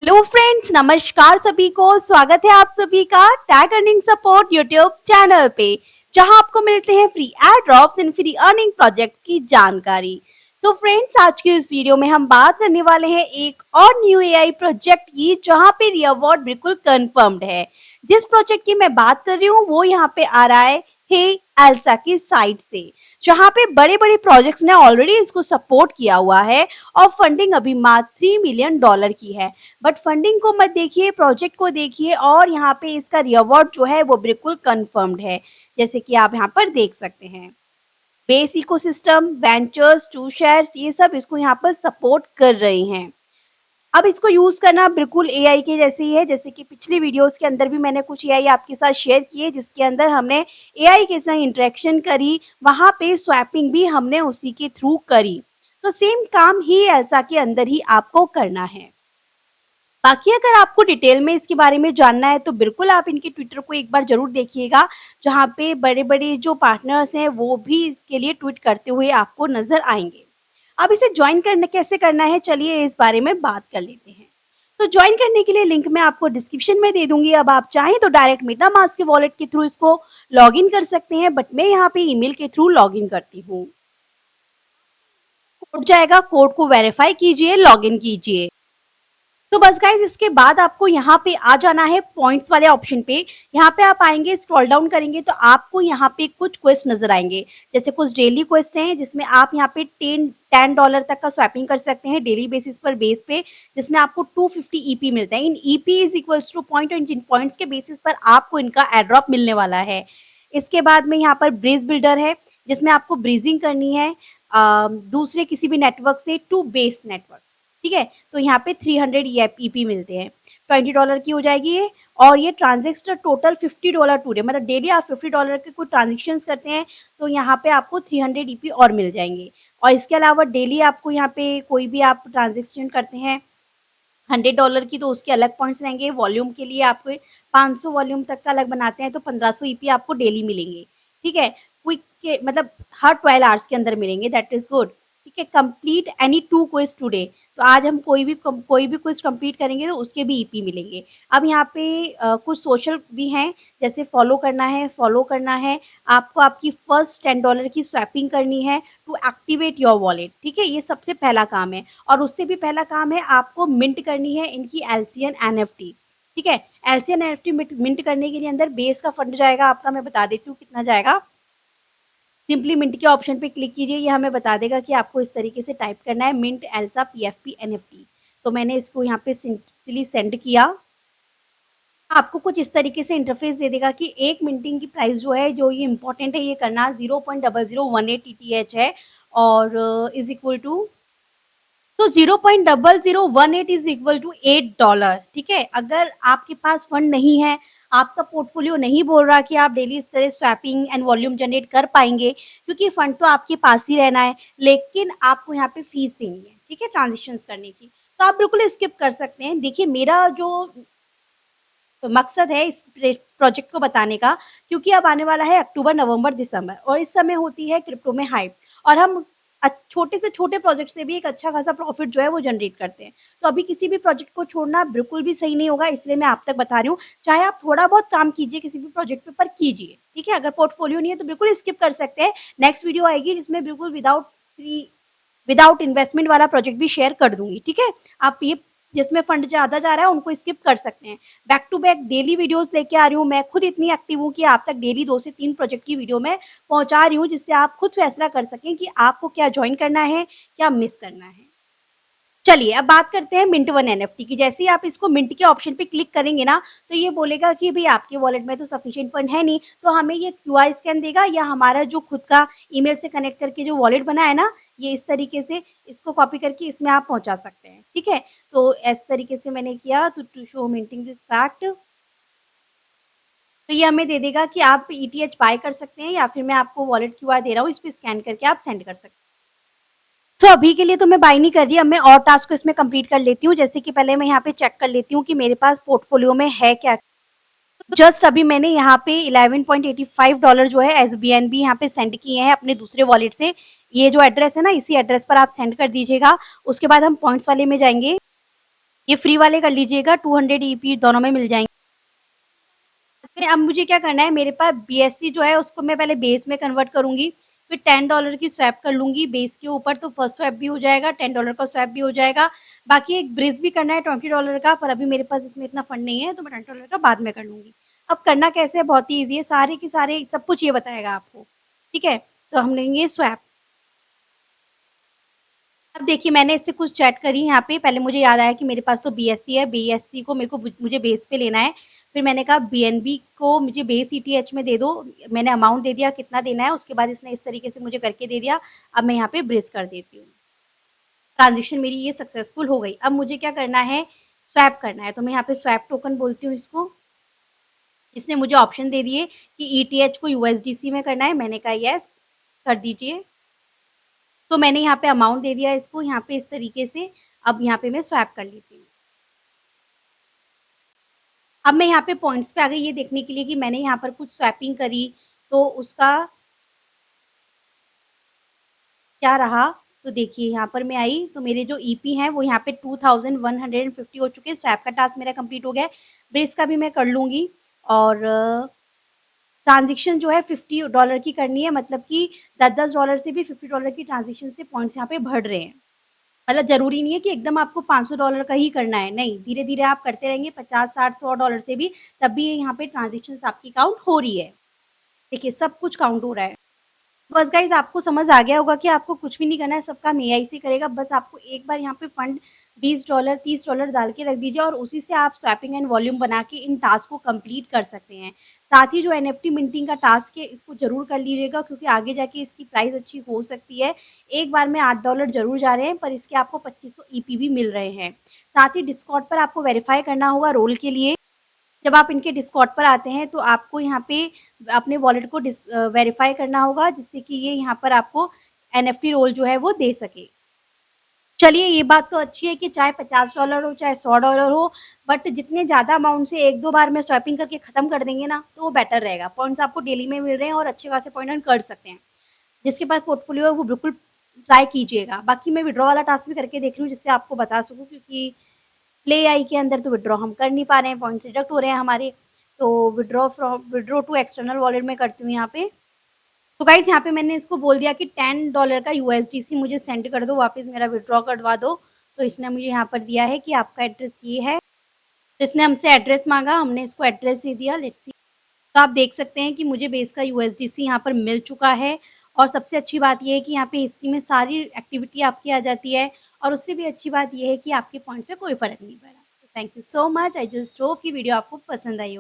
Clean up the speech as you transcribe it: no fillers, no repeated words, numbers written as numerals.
Hello friends, नमस्कार सभी को। स्वागत है आप सभी का tag earning support YouTube channel पे, जहां आपको मिलते हैं free add drops and free earning projects की जानकारी। सो फ्रेंड्स, आज के इस वीडियो में हम बात करने वाले हैं एक और न्यू एआई प्रोजेक्ट की, जहां पे रिवॉर्ड बिल्कुल कंफर्म्ड है। जिस प्रोजेक्ट की मैं बात कर रही हूँ वो यहाँ पे आ रहा है हे एल्सा की साइट से, जहां पे बड़े बड़े प्रोजेक्ट्स ने ऑलरेडी इसको सपोर्ट किया हुआ है और फंडिंग अभी मात्र $3 मिलियन की है। बट फंडिंग को मत देखिए, प्रोजेक्ट को देखिए और यहाँ पे इसका रिवॉर्ड जो है वो बिल्कुल कंफर्म्ड है, जैसे कि आप यहाँ पर देख सकते हैं। Base ecosystem, ventures, two shares, ये सब इसको यहाँ पर सपोर्ट कर रहे हैं। अब इसको यूज करना बिल्कुल एआई के जैसे ही है, जैसे कि पिछली वीडियोस के अंदर भी मैंने कुछ एआई आपके साथ शेयर किए, जिसके अंदर हमने एआई के साथ इंटरेक्शन करी, वहां पे स्वैपिंग भी हमने उसी के थ्रू करी। तो सेम काम ही एल्सा के अंदर ही आपको करना है। बाकी अगर आपको डिटेल में इसके बारे में जानना है तो बिल्कुल आप इनके ट्विटर को एक बार ज़रूर देखिएगा, जहाँ पे बड़े-बड़े जो पार्टनर्स हैं वो भी इसके लिए ट्वीट करते हुए आपको नज़र आएँगे। अब इसे जॉइन करना कैसे करना है, चलिए इस बारे में बात कर लेते हैं। तो जॉइन करने के लिए लिंक मैं आपको डिस्क्रिप्शन में दे दूँगी। अब आप चाहें तो डायरेक्ट मेटामास्क के वॉलेट के थ्रू इसको लॉगिन कर सकते हैं, बट मैं यहाँ पे ईमेल के थ्रू लॉगिन करती हूँ। कोड जाएगा, कोड को वेरीफाई कीजिए, लॉगिन कीजिए। तो बस गाइज, इसके बाद आपको यहाँ पे आ जाना है पॉइंट्स वाले ऑप्शन पे। यहाँ पे आप आएंगे, स्क्रॉल डाउन करेंगे तो आपको यहाँ पे कुछ क्वेस्ट नजर आएंगे, जैसे कुछ डेली क्वेस्ट हैं जिसमें आप यहाँ पे $10 तक का स्वैपिंग कर सकते हैं डेली बेसिस पर बेस पे, जिसमें आपको 250 ईपी मिलता है। इन EP is equals to point, और जिन पॉइंट्स के बेसिस पर आपको इनका एड्रॉप मिलने वाला है। इसके बाद में यहाँ पर ब्रिज बिल्डर है, जिसमें आपको ब्रीजिंग करनी है दूसरे किसी भी नेटवर्क से टू बेस नेटवर्क। ठीक है, तो यहाँ पे 300 ईपी मिलते हैं, $20 की हो जाएगी ये। और ये ट्रांजेक्शन टोटल $50 टू डे, मतलब डेली आप $50 के कुछ ट्रांजेक्शन करते हैं तो यहाँ पे आपको 300 ईपी और मिल जाएंगे। और इसके अलावा डेली आपको यहाँ पे कोई भी आप ट्रांजेक्शन करते हैं $100 की, तो उसके अलग पॉइंट्स रहेंगे। वॉल्यूम के लिए आपको 500 वॉल्यूम तक का अलग बनाते हैं तो 1500 ईपी आपको डेली मिलेंगे। ठीक है, क्विक के मतलब हर 12 आवर्स के अंदर मिलेंगे, दैट इज गुड। ठीक है, कंप्लीट एनी 2 क्विज टुडे, तो आज हम कोई भी क्विज कंप्लीट करेंगे तो उसके भी ईपी मिलेंगे। अब यहाँ पे कुछ सोशल भी हैं, जैसे फॉलो करना है, आपको आपकी फर्स्ट $10 की स्वैपिंग करनी है टू एक्टिवेट योर वॉलेट। ठीक है, ये सबसे पहला काम है। और उससे भी पहला काम है, आपको मिंट करनी है इनकी एलसीएन एनएफटी। ठीक है, एलसीएन एनएफटी मिंट करने के लिए अंदर बेस का फंड जाएगा आपका, मैं बता देती हूँ कितना जाएगा। सिंपली मिंट के ऑप्शन पे क्लिक कीजिए, ये हमें बता देगा कि आपको इस तरीके से टाइप करना है, मिंट एल्सा पीएफपी एनएफटी। तो मैंने इसको यहाँ पे सिंपली सेंड किया। आपको कुछ इस तरीके से इंटरफेस दे देगा कि एक मिंटिंग की प्राइस जो है, जो ये इंपॉर्टेंट है ये करना, 0.0018 टीटीएच है और इज इक्वल टू, तो 0.0018 इज इक्वल टू $8। ठीक है, अगर आपके पास फंड नहीं है, आपका पोर्टफोलियो नहीं बोल रहा कि आप डेली इस तरह स्वैपिंग एंड वॉल्यूम जनरेट कर पाएंगे, क्योंकि फंड तो आपके पास ही रहना है, लेकिन आपको यहाँ पे फीस देनी है। ठीक है, ट्रांजेक्शन्स करने की, तो आप बिल्कुल स्किप कर सकते हैं। देखिए, मेरा जो मकसद है इस प्रोजेक्ट को बताने का, क्योंकि अब आने वाला है अक्टूबर, नवंबर, दिसंबर, और इस समय होती है क्रिप्टो में हाइप, और हम छोटे से छोटे प्रोजेक्ट से भी एक अच्छा खासा प्रॉफिट जो है वो जनरेट करते हैं। तो अभी किसी भी प्रोजेक्ट को छोड़ना बिल्कुल भी सही नहीं होगा, इसलिए मैं आप तक बता रही हूँ। चाहे आप थोड़ा बहुत काम कीजिए किसी भी प्रोजेक्ट पे, पर कीजिए। ठीक है, अगर पोर्टफोलियो नहीं है तो बिल्कुल स्किप कर सकते हैं। नेक्स्ट वीडियो आएगी जिसमें बिल्कुल विदाउट इन्वेस्टमेंट वाला प्रोजेक्ट भी शेयर कर दूंगी। ठीक है, आप ये जिसमें फंड ज़्यादा जा रहा है उनको स्किप कर सकते हैं। Back to back daily videos लेके आ रही हूँ, मैं खुद इतनी एक्टिव हूँ कि आप तक डेली 2 से 3 प्रोजेक्ट की वीडियो में पहुँचा रही हूँ, जिससे आप खुद फैसला कर सकें कि आपको क्या जॉइन करना है, क्या मिस करना है। चलिए, अब बात करते हैं मिंट वन एनएफटी की। जैसे ही आप इसको मिंट के ऑप्शन पे क्लिक करेंगे ना, तो ये बोलेगा कि भाई आपके वॉलेट में तो सफिशिएंट फंड है नहीं, तो हमें ये क्यूआर स्कैन देगा, या हमारा जो खुद का ईमेल से कनेक्ट करके जो वॉलेट बना है ना, ये इस तरीके से इसको कॉपी करके इसमें आप पहुंचा सकते हैं। ठीक है, तो इस तरीके से मैंने किया to show minting this fact. तो ये हमें दे देगा कि आप ईटीएच बाय कर सकते हैं, या फिर मैं आपको वॉलेट क्यूआर दे रहा हूँ, इस पे स्कैन करके आप सेंड कर सकते हैं। तो अभी के लिए तो मैं बाय नहीं कर रही, अब मैं और टास्क को इसमें कंप्लीट कर लेती हूँ। जैसे कि पहले मैं यहाँ पे चेक कर लेती हूँ कि मेरे पास पोर्टफोलियो में है क्या। जस्ट अभी मैंने यहाँ पे $11.85 जो है एसबीएनबी यहाँ पे सेंड किए हैं अपने दूसरे वॉलेट से। ये जो एड्रेस है ना, इसी एड्रेस पर आप सेंड कर दीजिएगा। उसके बाद हम पॉइंट्स वाले में जाएंगे। ये फ्री वाले कर लीजिएगा, 200 ईपी दोनों में मिल जाएँगे। अब मुझे क्या करना है, मेरे पास बीएससी जो है उसको मैं पहले बेस में कन्वर्ट करूँगी, फिर $10 की स्वैप कर लूँगी बेस के ऊपर, तो फर्स्ट स्वैप भी हो जाएगा, $10 का स्वैप भी हो जाएगा। बाकी एक ब्रिज भी करना है $20 का, पर अभी मेरे पास इसमें इतना फंड नहीं है, तो मैं $20 का बाद में कर लूँगी। अब करना कैसे है, बहुत ही ईज़ी है, सारे के सारे सब कुछ ये बताएगा आपको, ठीक है? तो हम लेंगे स्वैप। अब देखिए मैंने इससे कुछ चैट करी यहाँ पे, पहले मुझे याद आया कि मेरे पास तो बीएससी है, बीएससी को मेरे को मुझे बेस पे लेना है। फिर मैंने कहा बीएनबी को मुझे बेस ईटीएच में दे दो, मैंने अमाउंट दे दिया कितना देना है, उसके बाद इसने इस तरीके से मुझे करके दे दिया। अब मैं यहाँ पे ब्रिज कर देती हूँ। ट्रांज़ैक्शन मेरी ये सक्सेसफुल हो गई। अब मुझे क्या करना है, स्वैप करना है, तो मैं यहाँ पे स्वैप टोकन बोलती हूँ इसको। इसने मुझे ऑप्शन दे दिए कि ईटीएच को यूएसडीसी में करना है, मैंने कहा येस, कर दीजिए। तो मैंने यहाँ पे अमाउंट दे दिया इसको यहाँ पे इस तरीके से, अब यहाँ पे मैं स्वैप कर लेती हूँ। अब मैं यहाँ पे पॉइंट्स पे आ गई ये देखने के लिए कि मैंने यहाँ पर कुछ स्वैपिंग करी, तो उसका क्या रहा? तो देखिए यहाँ पर मैं आई तो मेरे जो ईपी हैं वो यहाँ पे 2150 हो चुके हैं, स्वैप का टास्क मेरा कंप्लीट हो गया है। ब्रेस का भी मैं कर लूँगी और ट्रांज़ैक्शन जो है $50 की करनी है, मतलब कि $10-10 से भी $50 की ट्रांज़ैक्शन से पॉइंट्स यहाँ पे बढ़ रहे हैं। मतलब ज़रूरी नहीं है कि एकदम आपको $500 का ही करना है, नहीं, धीरे-धीरे आप करते रहेंगे 50, 60, $100 से भी, तब भी यहाँ पे ट्रांज़ैक्शंस आपकी काउंट हो रही है। देखिए सब कुछ काउंट हो रहा है। बस गाइज़ आपको समझ आ गया होगा कि आपको कुछ भी नहीं करना है, सब काम एआई से करेगा। बस आपको एक बार यहाँ पे फंड $20, $30 डाल के रख दीजिए और उसी से आप स्वैपिंग एंड वॉल्यूम बना के इन टास्क को कंप्लीट कर सकते हैं। साथ ही जो एनएफटी मिंटिंग का टास्क है, इसको ज़रूर कर लीजिएगा क्योंकि आगे जाके इसकी प्राइस अच्छी हो सकती है। एक बार में $8 ज़रूर जा रहे हैं, पर इसके आपको 2500 ईपी भी मिल रहे हैं। साथ ही डिस्कॉर्ड पर आपको वेरीफ़ाई करना होगा रोल के लिए। जब आप इनके डिस्कॉर्ड पर आते हैं तो आपको यहाँ पे अपने वॉलेट को वेरीफाई करना होगा जिससे कि ये यहाँ पर आपको एनएफटी रोल जो है वो दे सके। चलिए ये बात तो अच्छी है कि चाहे $50 हो चाहे $100 हो, बट जितने ज़्यादा अमाउंट से 1-2 बार में स्वैपिंग करके खत्म कर देंगे ना तो वो बेटर रहेगा। पॉइंट्स आपको डेली में मिल रहे हैं और अच्छे खासे पॉइंट अर्न कर सकते हैं। जिसके पास पोर्टफोलियो है वो बिल्कुल ट्राई कीजिएगा। बाकी मैं विथड्रॉ वाला टास्क भी करके देख रही हूँ जिससे आपको बता सकूँ, क्योंकि प्ले आई के अंदर तो विथड्रॉ हम कर नहीं पा रहे हैं, पॉइंट्स डिडक्ट हो रहे हैं हमारे। तो विथड्रॉ टू एक्सटर्नल वॉलेट में करती हूँ यहाँ पे। तो गाइज़ यहाँ पे मैंने इसको बोल दिया कि $10 का यूएसडीसी मुझे सेंड कर दो, वापस मेरा विथड्रॉ करवा दो। तो इसने मुझे यहाँ पर दिया है कि आपका एड्रेस ये है। तो इसने हमसे एड्रेस माँगा, हमने इसको एड्रेस दे दिया, लेट्स सी। तो आप देख सकते हैं कि मुझे बेस का यूएसडीसी यहाँ पर मिल चुका है और सबसे अच्छी बात ये है कि यहाँ पे हिस्ट्री में सारी एक्टिविटी आपकी आ जाती है और उससे भी अच्छी बात ये है कि आपके पॉइंट पे कोई फ़र्क नहीं पड़ा। Thank you so much, I just hope कि वीडियो आपको पसंद आई हो।